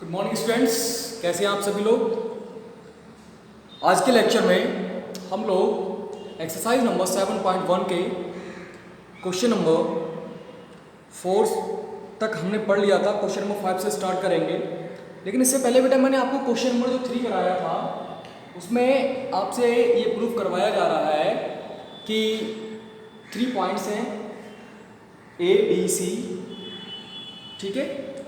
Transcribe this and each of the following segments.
Good morning students, कैसे हैं आप सभी लोग। आज के लेक्चर में हम लोग एक्सरसाइज नंबर 7.1 के क्वेश्चन नंबर 4 तक हमने पढ़ लिया था। क्वेश्चन नंबर 5 से स्टार्ट करेंगे, लेकिन इससे पहले बेटा मैंने आपको क्वेश्चन नंबर जो 3 कराया था उसमें आपसे ये प्रूफ करवाया जा रहा है कि 3 पॉइंट्स हैं A, B, C, ठीक है,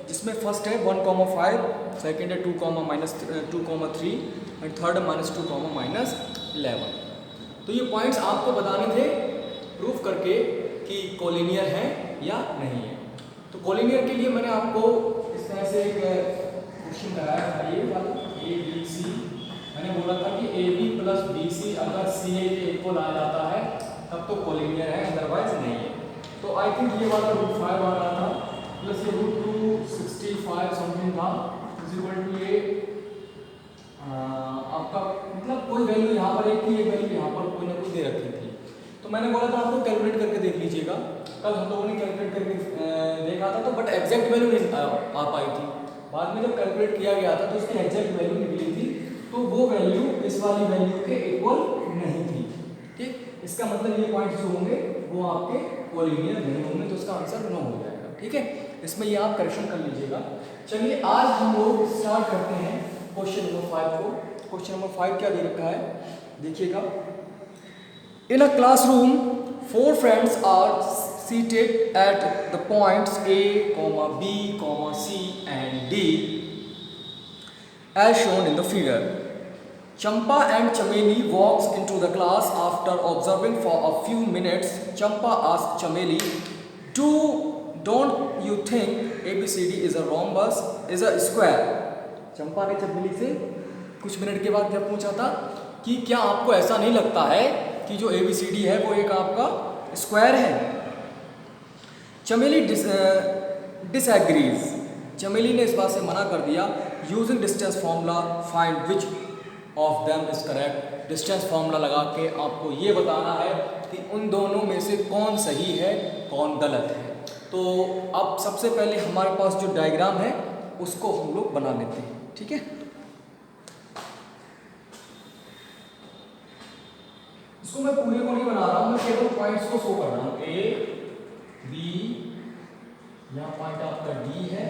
जिसमें फर्स्ट है 1,5, सेकेंड है 2,-2,3 एंड थर्ड -2,-11। तो ये पॉइंट्स आपको बताने थे प्रूफ करके कि कोलिनियर है या नहीं है। तो कोलिनियर के लिए मैंने आपको इस तरह से एक क्वेश्चन कराया था, ये वाला A, B, C। मैंने बोला था कि AB + BC अगर CA के इक्वल आ जाता है तब तो कोलिनियर है, अदरवाइज नहीं है। तो आई थिंक ये वाला √5 आ रहा था प्लस ये √265 समथिंग था इक्वल टू ये आपका मतलब कोई वैल्यू यहाँ पर एक थी, एक वैल्यू यहाँ पर कोई ना कोई दे रखी थी। तो मैंने बोला था आपको कैलकुलेट करके देख लीजिएगा। कल हम लोगों ने कैलकुलेट करके देखा था, तो बट एग्जैक्ट वैल्यू नहीं आ पाई थी। बाद में जब कैलकुलेट किया गया था तो उसकी एग्जैक्ट वैल्यू निकली थी, तो वो वैल्यू इस वाली वैल्यू के इक्वल नहीं थी। ठीक, इसका मतलब ये पॉइंट्स जो होंगे वो आपके कोलिनियर नहीं होंगे, तो इसका आंसर नो हो जाएगा। ठीक है, इसमें ये आप करेक्शन कर लीजिएगा। चलिए आज हम लोग स्टार्ट करते हैं क्वेश्चन नंबर 5 को। क्वेश्चन नंबर 5 क्या दे रखा है, देखिएगा। In a classroom 4 friends are seated at the points A, B, C and D as shown in the figure. Champa and Chameli walks into the class after observing for a few minutes. Champa asks Chameli, Don't you think ABCD is a rhombus, is a square? चंपा ने चमेली से कुछ minute के बाद जब पूछा था कि क्या आपको ऐसा नहीं लगता है कि जो ABCD है वो एक आपका स्क्वायर है। चमेली डिसएग्रीज, चमेली ने इस बात से मना कर दिया। Using distance formula find which of them is correct. Distance formula लगा के आपको ये बताना है कि उन दोनों में से कौन सही है कौन गलत है। तो अब सबसे पहले हमारे पास जो डायग्राम है उसको हम लोग बना लेते हैं। ठीक है, इसको मैं पूरे को नहीं बना रहा हूं, मैं केवल पॉइंट्स को शो कर रहा हूं। A, B, यहाँ पॉइंट आपका D है,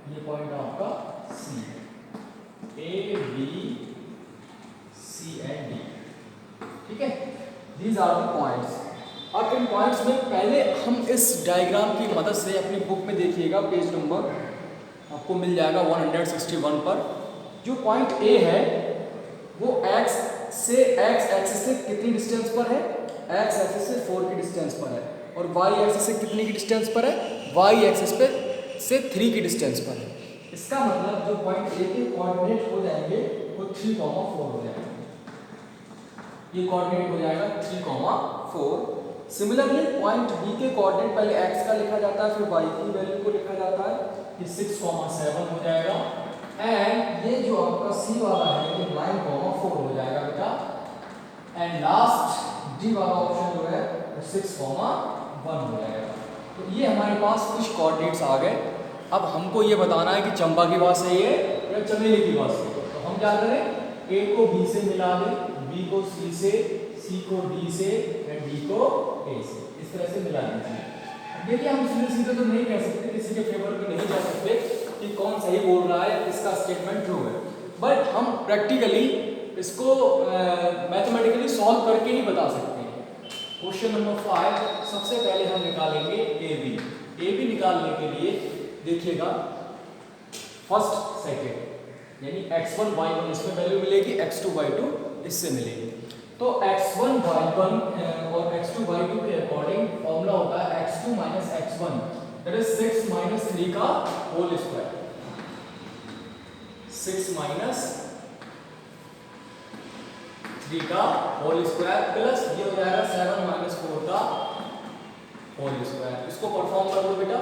ये पॉइंट आपका C है। A, B, C and D। ठीक है, दीज आर द पॉइंट्स। अब इन पॉइंट्स में पहले हम इस डायग्राम की मदद से अपनी बुक में देखिएगा, पेज नंबर आपको मिल जाएगा 161 पर। जो पॉइंट A है वो x एक्सिस से कितनी डिस्टेंस पर है, x एक्सिस से 4 की डिस्टेंस पर है, और y एक्सिस से कितनी की डिस्टेंस पर है, y एक्सिस पे से 3 की डिस्टेंस पर है। इसका मतलब जो पॉइंट A के कोऑर्डिनेट हो जाएंगे वो 3,4 हो जाएगा। ये कोऑर्डिनेट हो जाएगा 3,4। सिमिलरली पॉइंट B के कोऑर्डिनेट पहले x का लिखा जाता है, फिर y की वैल्यू को लिखा जाता है, ये 6,7 हो जाएगा। एंड ये जो आपका C वाला है ये 9,4 हो जाएगा बेटा। एंड लास्ट D वाला ऑप्शन जो है वो 6,1 हो जाएगा। तो ये हमारे पास कुछ कोऑर्डिनेट्स आ गए। अब हमको ये बताना है कि चंपा की बात सही है या चमेली की बात सही है। तो हम क्या करें, A को B से मिला दें, B को C से, C को D से एंड D को A से, इस तरह से मिला दीजिए। देखिए हम सीधे तो नहीं कह सकते, किसी के फेवर में नहीं जा सकते कि कौन सही बोल रहा है, इसका स्टेटमेंट ट्रू है, बट हम प्रैक्टिकली इसको मैथमेटिकली सॉल्व करके ही बता सकते हैं। क्वेश्चन नंबर 5 सबसे पहले हम निकालेंगे AB निकालने के लिए देखिएगा फर्स्ट सेकेंड, यानी x1 y1 इसमें वैल्यू मिलेगी, x2 y2 इससे मिलेगी। तो x1 y1 और x2 y2 के अकॉर्डिंग फॉर्मूला होता है x2 - x1 दैट इज 6 - 3 का होल स्क्वायर। 6 - 3 का होल स्क्वायर प्लस ये हो जाएगा 7 - 4 का होल स्क्वायर। इसको परफॉर्म कर लो बेटा।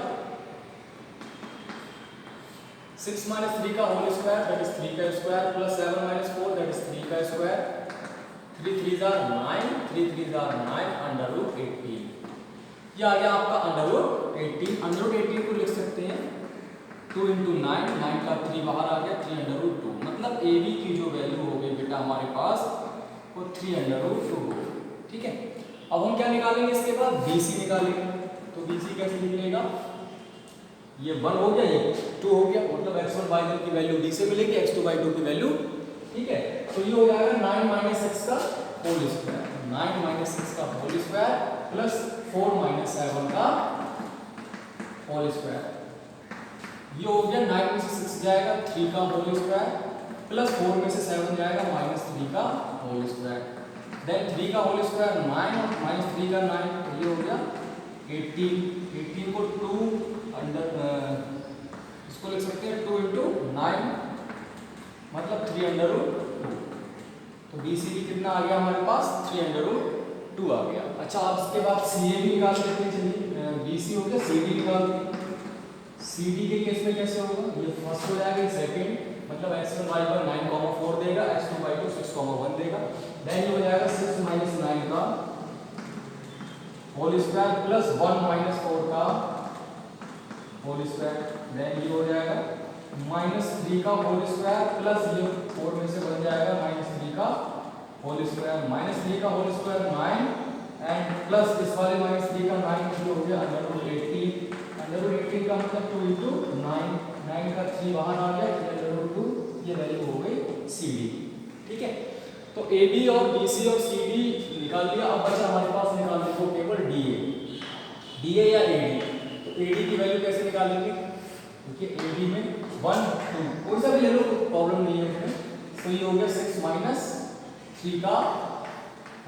6 - 3 का होल स्क्वायर दैट इज 3 का स्क्वायर प्लस 7 - 4 दैट इज 3 का स्क्वायर। 3 3 are 9, 3 3 are 9 √18। ये आ गया आपका √18। √18 को लिख सकते हैं 2 इंटू 9, 9 का 3 बाहर आ गया, 3√2। मतलब ए बी की जो वैल्यू हो गई बेटा हमारे पास वो 3√2। ठीक है, अब हम क्या निकालेंगे इसके बाद, बी सी निकालेंगे। तो बी सी कैसे निकलेगा, ये 1 हो गया, ये 2 हो गया, मतलब x1 y1 की वैल्यू d से मिलेगी, x2 y2 की वैल्यू। ठीक है, तो ये हो जाएगा 9 माइनस 6 का होल स्क्वायर, 9 माइनस 6 का होल स्क्वायर प्लस 4 माइनस 7 का होल स्क्वायर। ये हो गया 9 में से 6 जाएगा 3 का होल स्क्वायर प्लस 4 में से 7 जाएगा माइनस 3 का होल स्क्वायर। देन 3 का होल स्क्वायर 9 और माइनस 3 का 9, तो ये हो गया 18 को 2 अंडर इसको लिख सकते हैं 2 इंटू 9 मतलब 3√2। तो बी सी बी कितना आ गया हमारे पास, 3√2 आ गया। अच्छा, आप इसके बाद सी ए भी निकाल लेते हैं। चलिए बी सी हो गया, सी डी निकालते हैं। सी डी के केस में कैसे होगा, ये फर्स्ट हो जाएगा, सेकंड मतलब x1 y1 9,4 देगा, x2 y2 6,1 देगा। देन ये हो जाएगा 6 माइनस 9 का होल स्क्वायर प्लस 1 माइनस 4 का होल स्क्वायर। देन ये हो जाएगा माइनस 3 का होल स्क्वायर प्लस ये 4 में से बन जाएगा माइनस 3 का होल स्क्वायर, माइनस 3 का होल स्क्वायर 9 एंड प्लस इस वाले माइनस 3 का 9 जो हो गया √18। √18 का मतलब 2 इंटू 9, 9 का 3 बाहर आ गया, 3√2, ये वैल्यू हो गई सी डी। ठीक है, तो ए बी और बी सी और सी डी निकाल लिया। अब बचा हमारे पास निकालने को केवल डी ए या ए डी। तो ए डी की वैल्यू कैसे निकालेंगे, देखिए ए डी में 1 2 कोई सा भी ले लो, प्रॉब्लम नहीं है उसमें। तो ये हो गया 6 माइनस 3 का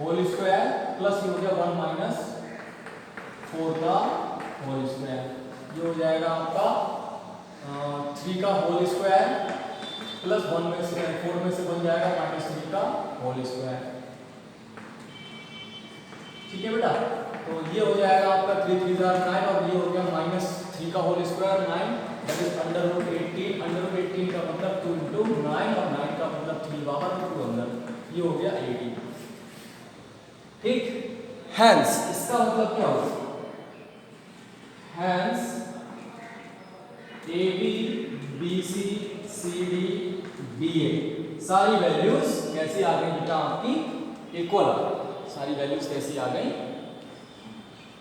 होल स्क्वायर प्लस ये हो गया 1 माइनस 4 का होल स्क्वायर। ये हो जाएगा आपका 3 का होल स्क्वायर प्लस 1 में से 4 में से बन जाएगा माइनस 3 का होल स्क्वायर। ठीक है बेटा, तो ये हो जाएगा आपका 3 3 9 और ये हो गया माइनस 3 का होल स्क्वायर 9 दैट इज √18। √18 का मतलब 2 इंटू 9 और 9 का मतलब 3 बाहर 2 अंदर, ये हो गया 80। ठीक, हैंस इसका मतलब क्या होगा, hence A B B C C D B A सारी वैल्यूज कैसी आ गई बेटा आपकी, इक्वल आ गई। सारी वैल्यूज कैसी आ गई,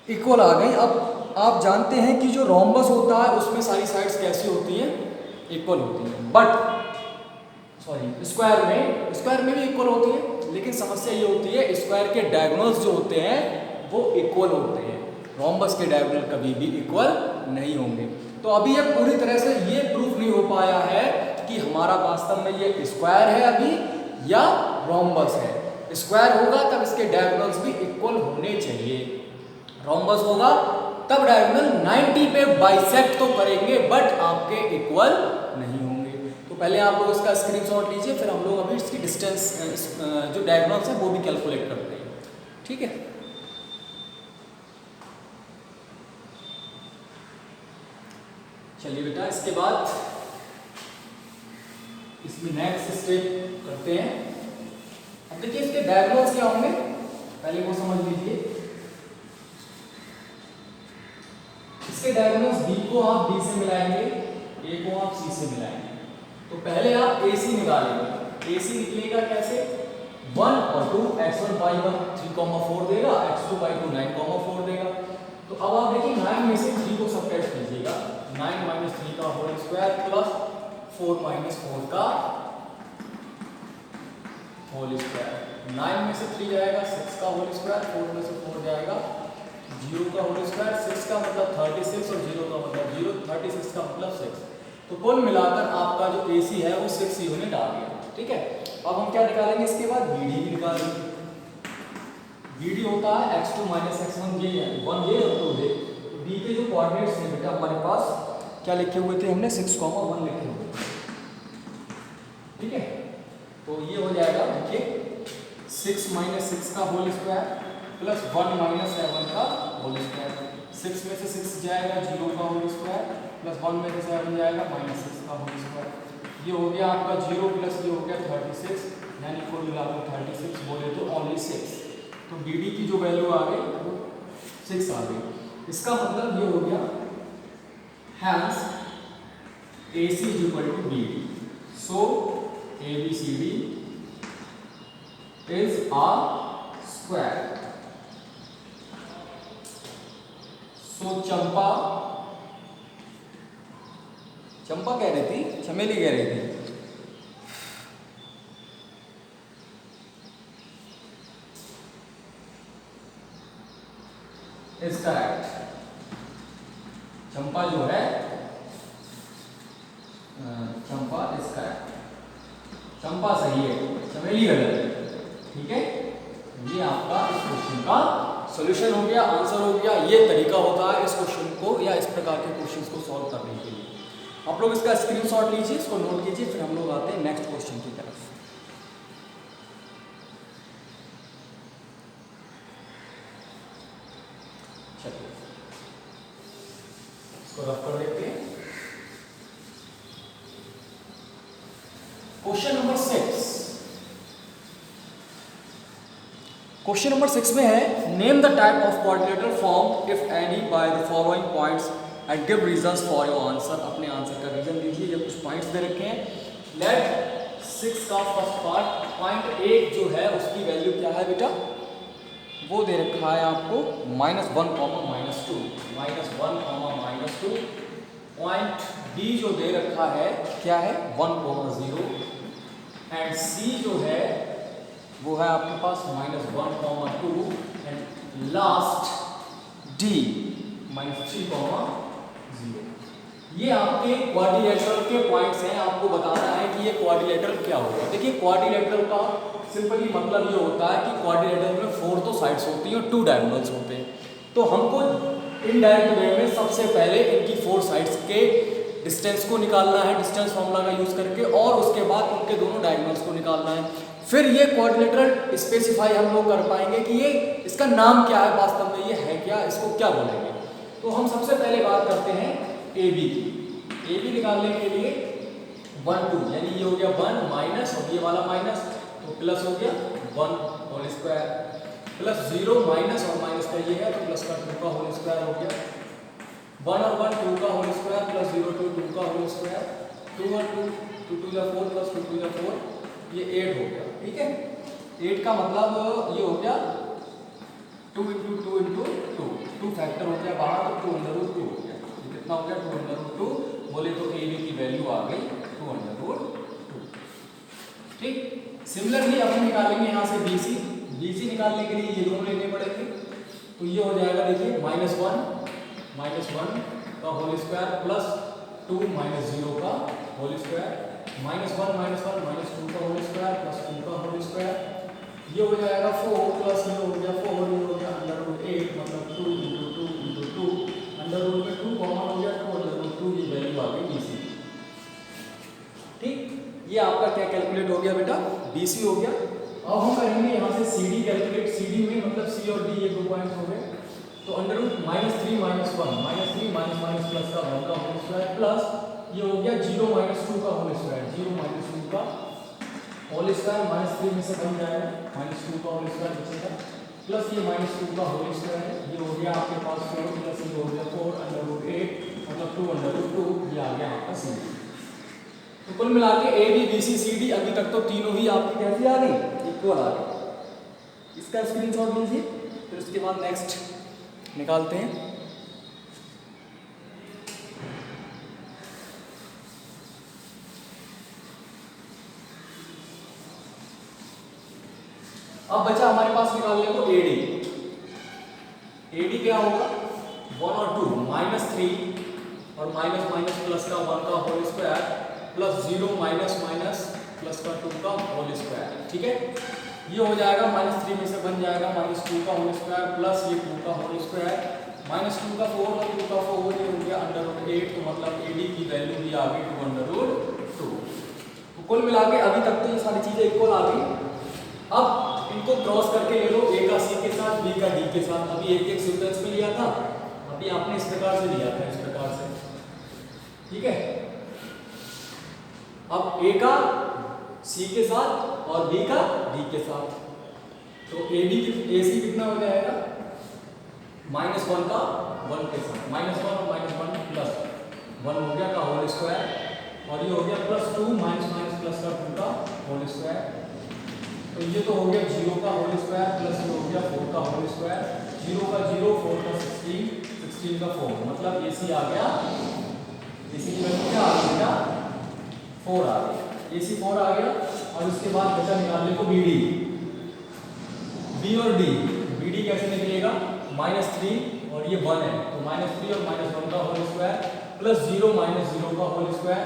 इक्वल आ गई। अब आप जानते हैं कि जो रोम्बस होता है उसमें सारी साइड्स कैसी होती हैं, इक्वल होती हैं। बट सॉरी स्क्वायर में भी इक्वल होती है, लेकिन समस्या ये होती है स्क्वायर के डायगोनल्स जो होते हैं वो इक्वल होते हैं, रोम्बस के डायगोनल कभी भी इक्वल नहीं होंगे। तो अभी ये पूरी तरह से ये प्रूफ नहीं हो पाया है कि हमारा वास्तव में ये स्क्वायर है अभी या रोम्बस है। स्क्वायर होगा तब इसके डायगोनल्स भी इक्वल होने चाहिए, रोम्बस होगा तब डायगोनल 90 पे बाइसेक्ट तो करेंगे बट आपके इक्वल नहीं होंगे। तो पहले आप लोग इसका स्क्रीनशॉट लीजिए, फिर हम लोग अभी इसकी डिस्टेंस जो डायगोनल्स है वो भी कैलकुलेट करते हैं। ठीक है, चलिए बेटा इसके बाद इसमें नेक्स्ट स्टेप करते हैं। अब देखिए इसके डायगोनल्स क्या होंगे, पहले वो समझ लीजिए। इसके डायगोनल्स बी को आप बी से मिलाएंगे, ए को आप सी से मिलाएंगे। तो पहले आप ए सी निकालेंगे। ए सी निकलेगा कैसे, 1 और 2 x1 y1 3,4 देगा, x2 y2 9,4 देगा। तो अब आप देखिए 9 में से 3 को सबट्रैक्ट कीजिएगा, 9 माइनस 3 का होल स्क्वायर प्लस 4 माइनस 4 का होल स्क्वायर। 9 में से 3 जाएगा 6 का होल स्क्वायर, 4 में से 4 जाएगा 0 का होल स्क्वायर, 6 का मतलब 36 और 0 का मतलब 0, 36 का मतलब 6। तो कुल मिलाकर आपका जो AC है वो 6 यूनिट आ गया। ठीक है, अब हम क्या निकालेंगे इसके बाद, BD भी निकालेंगे। BD होता है x2 माइनस x1 ये है 1 ये और 2 ये। B के जो कोऑर्डिनेट्स हैं बेटा हमारे पास क्या लिखे हुए थे हमने, 6,1 लिखे हुए थे। ठीक है, तो ये हो जाएगा देखिए 6 माइनस 6 का होल स्क्वायर प्लस 1 माइनस 7 का होल स्क्वायर। 6 में से 6 जाएगा 0 का होल स्क्वायर प्लस 1 में से 7 जाएगा माइनस 6 का होल स्क्वायर। ये हो गया आपका 0 प्लस ये हो गया 36, यानी कुल मिलाकर 36 बोले तो ओनली 6। तो BD की जो वैल्यू आ गई वो 6 आ गई। इसका मतलब ये हो गया hence AC is equal to BD. So ABCD is a square. So चंपा कह रही थी, चमेली कह रही थी, इज करेक्ट। चंपा जो है, चंपा इज करेक्ट, चंपा सही है, चमेली गलत है। ठीक है, ये आपका इस क्वेश्चन का सॉल्यूशन हो गया, आंसर हो गया। ये तरीका होता है इस क्वेश्चन को या इस प्रकार के क्वेश्चंस को सॉल्व करने के लिए। आप लोग इसका स्क्रीनशॉट लीजिए, इसको नोट कीजिए, फिर हम लोग आते हैं नेक्स्ट क्वेश्चन की तरफ। चलिए इसको रफ कर देते हैं। क्वेश्चन नंबर 6, क्वेश्चन नंबर 6 में है name the type of quadrilateral form if any by the following points and give reasons for your answer. अपने आंसर का रीजन दीजिए। ये कुछ पॉइंट्स दे रखे हैं। लेट 6 का फर्स्ट पार्ट, पॉइंट 1 जो है उसकी वैल्यू क्या है बेटा, वो दे रखा है आपको -1, -2, -1, -2। पॉइंट बी जो दे रखा है क्या है 1, 0 एंड सी जो है वो है आपके पास -1, 2 एंड लास्ट डी -3, 0। ये आपके क्वाड्रिलेटरल के पॉइंट्स हैं। आपको बताना है कि ये क्वाड्रिलेटरल क्या होगा। देखिए क्वाड्रिलेटरल का सिंपली मतलब ये होता है कि क्वाड्रिलेटरल में 4 तो साइड्स होती हैं और 2 डायगोनल्स होते हैं। तो हमको इनडायरेक्ट वे में सबसे पहले इनकी 4 साइड्स के डिस्टेंस को निकालना है, डिस्टेंस फॉर्मूला का यूज करके, और उसके बाद उनके दोनों डायगोनल्स को निकालना है। फिर ये क्वाड्रिलेटरल स्पेसिफाई हम लोग कर पाएंगे कि ये इसका नाम क्या है, वास्तव में ये है क्या, इसको क्या बोलेंगे। तो हम सबसे पहले बात करते हैं ए बी की। ए बी निकालने के लिए 1, 2 यानी ये हो गया 1 माइनस और ये वाला माइनस, तो प्लस हो गया 1 होल स्क्वायर प्लस 0 माइनस और माइनस का ये है तो प्लस का 2 का होल स्क्वायर हो गया। 1 और 1 2 का होल स्क्वायर प्लस 0 2 का होल स्क्वायर, 2 और 2 2 2 जा 4 प्लस 2 2 जा 4, ये 8 हो गया। ठीक है, 8 का मतलब ये हो गया 2 × 2 × 2 फैक्टर हो गया बाहर, तो 2 √ 2 हो गया। ये कितना हो गया 2 √ 2 बोले तो ए बी की वैल्यू आ गई 2 √ 2। ठीक, सिमिलरली अब हम निकालेंगे यहाँ से बी सी। बी सी निकालने के लिए ये दोनों लेने पड़ेंगे। तो ये हो जाएगा देखिए -1 का होल स्क्वायर प्लस 2 -0 का होल स्क्वायर, -1 -1 -2 का होल स्क्वायर प्लस 2 का होल स्क्वायर। ये हो जाएगा 4 प्लस ये हो गया 4, ये हो गया √8 मतलब 2 × 2 × 2 √2 में 2 कॉमन हो गया 2 √2, ये वैल्यू आ गई BC। ठीक, ये आपका क्या कैलकुलेट हो गया बेटा, BC हो गया। अब हम करेंगे यहाँ से CD कैलकुलेट। CD में मतलब C और D ये 2 पॉइंट्स हो गए। तो √3 -1 -3 प्लस का 1 का होल स्क्वायर प्लस ये हो गया 0 -2 का होल स्क्वायर, 0 -2 का होल स्क्वायर -3 में से बन जाएगा -2 का होल स्क्वायर बचेगा प्लस ये -2 का होल स्क्वायर है। ये हो गया आपके पास 4 प्लस ये हो गया 4 √8 मतलब 2 √2, ये आ गया आपका CD। तो कुल मिला के A B B C C D अभी तक तो तीनों ही आपकी कैसी आ गई, इक्वल आ गई। इसका स्क्रीनशॉट लीजिए, फिर उसके बाद नेक्स्ट निकालते हैं। अब बचा हमारे पास निकालने को एडी। एडी क्या होगा 1 और 2 -3 और माइनस माइनस प्लस का 1 का whole square plus 0 minus minus plus का 2 का होल स्क्वायर। ठीक है, ये हो जाएगा -3 में से बन जाएगा -2 का होल स्क्वायर प्लस ये 2 का होल स्क्वायर -2 का 4 और 2 का 4, ये हो गया √8। तो मतलब एडी की वैल्यू भी आ गई 2 √2। तो कुल मिला के अभी तक तो ये सारी चीजें इक्वल आ गई। अब इनको क्रॉस करके ले लो, ए का सी के साथ, बी का डी के साथ। अभी एक सीक्वेंस में लिया था, अभी आपने इस प्रकार से लिया था, इस प्रकार से। ठीक है, अब ए का सी के साथ और बी का डी के साथ। तो ए बी ए सी कितना हो जाएगा -1 का 1 के साथ, -1 और -1 प्लस 1 हो गया का होल स्क्वायर और ये हो गया +2 माइनस माइनस प्लस का 2 का होल स्क्वायर। तो ये तो हो गया 0 का होल स्क्वायर प्लस ये हो गया 4 का होल स्क्वायर। 0 का 0, 4 का 16, 16 का 4, मतलब AC आ गया, AC की वैल्यू क्या आ गया, 4 आ गया, AC 4 आ गया। और उसके बाद बचा निकालने को BD, B और D। BD कैसे निकलेगा, -3 और ये 1 है, तो -3 और -1 का होल स्क्वायर प्लस 0 -0 का होल स्क्वायर।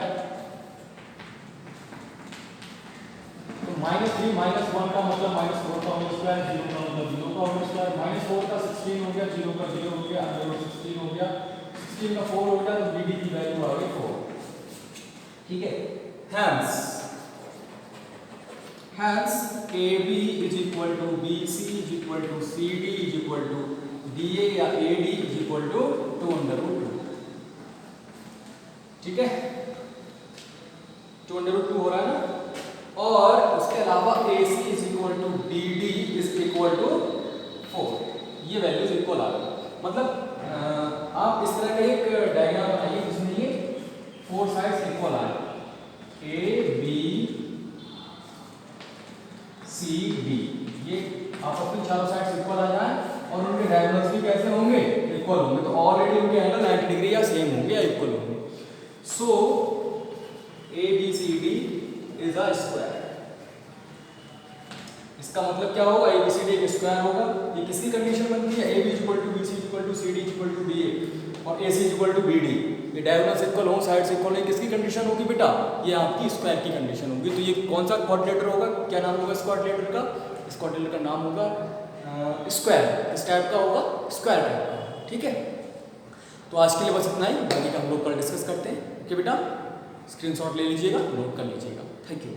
तो -3 -1 का मतलब -4 का होल स्क्वायर, 0 का मतलब 0 का होल स्क्वायर, -4 का 16 हो गया, 0 का 0 हो गया, √16 हो गया, 16 का 4 हो गया, तो BD की वैल्यू आ गई 4। ठीक है, Hence AB is equal to BC is equal to CD is equal to DA या AD is equal to 2√2। ठीक है, 2√2 हो रहा है ना। और उसके अलावा AC is equal to DD is equal to 4। ये वैल्यूज इक्वल आ गई। मतलब आप इस तरह का एक डायग्राम बनाइए जिसमें ये 4 साइड्स इक्वल आए, A B C D, ये आप अपनी चारों साइड्स इक्वल आ जाए और उनके डायगोनल्स भी कैसे होंगे, इक्वल होंगे। तो ऑलरेडी उनके एंगल 90 डिग्री या सेम होंगे या इक्वल होंगे। सो ABCD इज अ स्क्वायर। इसका मतलब क्या होगा, ABCD एक स्क्वायर होगा। ये किसकी कंडीशन बनती है, AB = BC = CD = DA और AC = BD। ये डायगोनल्स इक्वल हो, साइड्स इक्वल हो, किसकी कंडीशन होगी बेटा, ये आपकी स्क्वायर की कंडीशन होगी। तो ये कौन सा क्वाड्रिलेटरल होगा, क्या नाम होगा इस क्वाड्रिलेटरल का, इस क्वाड्रिलेटरल का नाम होगा स्क्वायर। किस टाइप का होगा, स्क्वायर टाइप का। ठीक है, तो आज के लिए बस इतना ही, बाकी का हम लोग कल डिस्कस करते हैं। ओके बेटा, स्क्रीनशॉट ले लीजिएगा, नोट कर लीजिएगा। Thank you.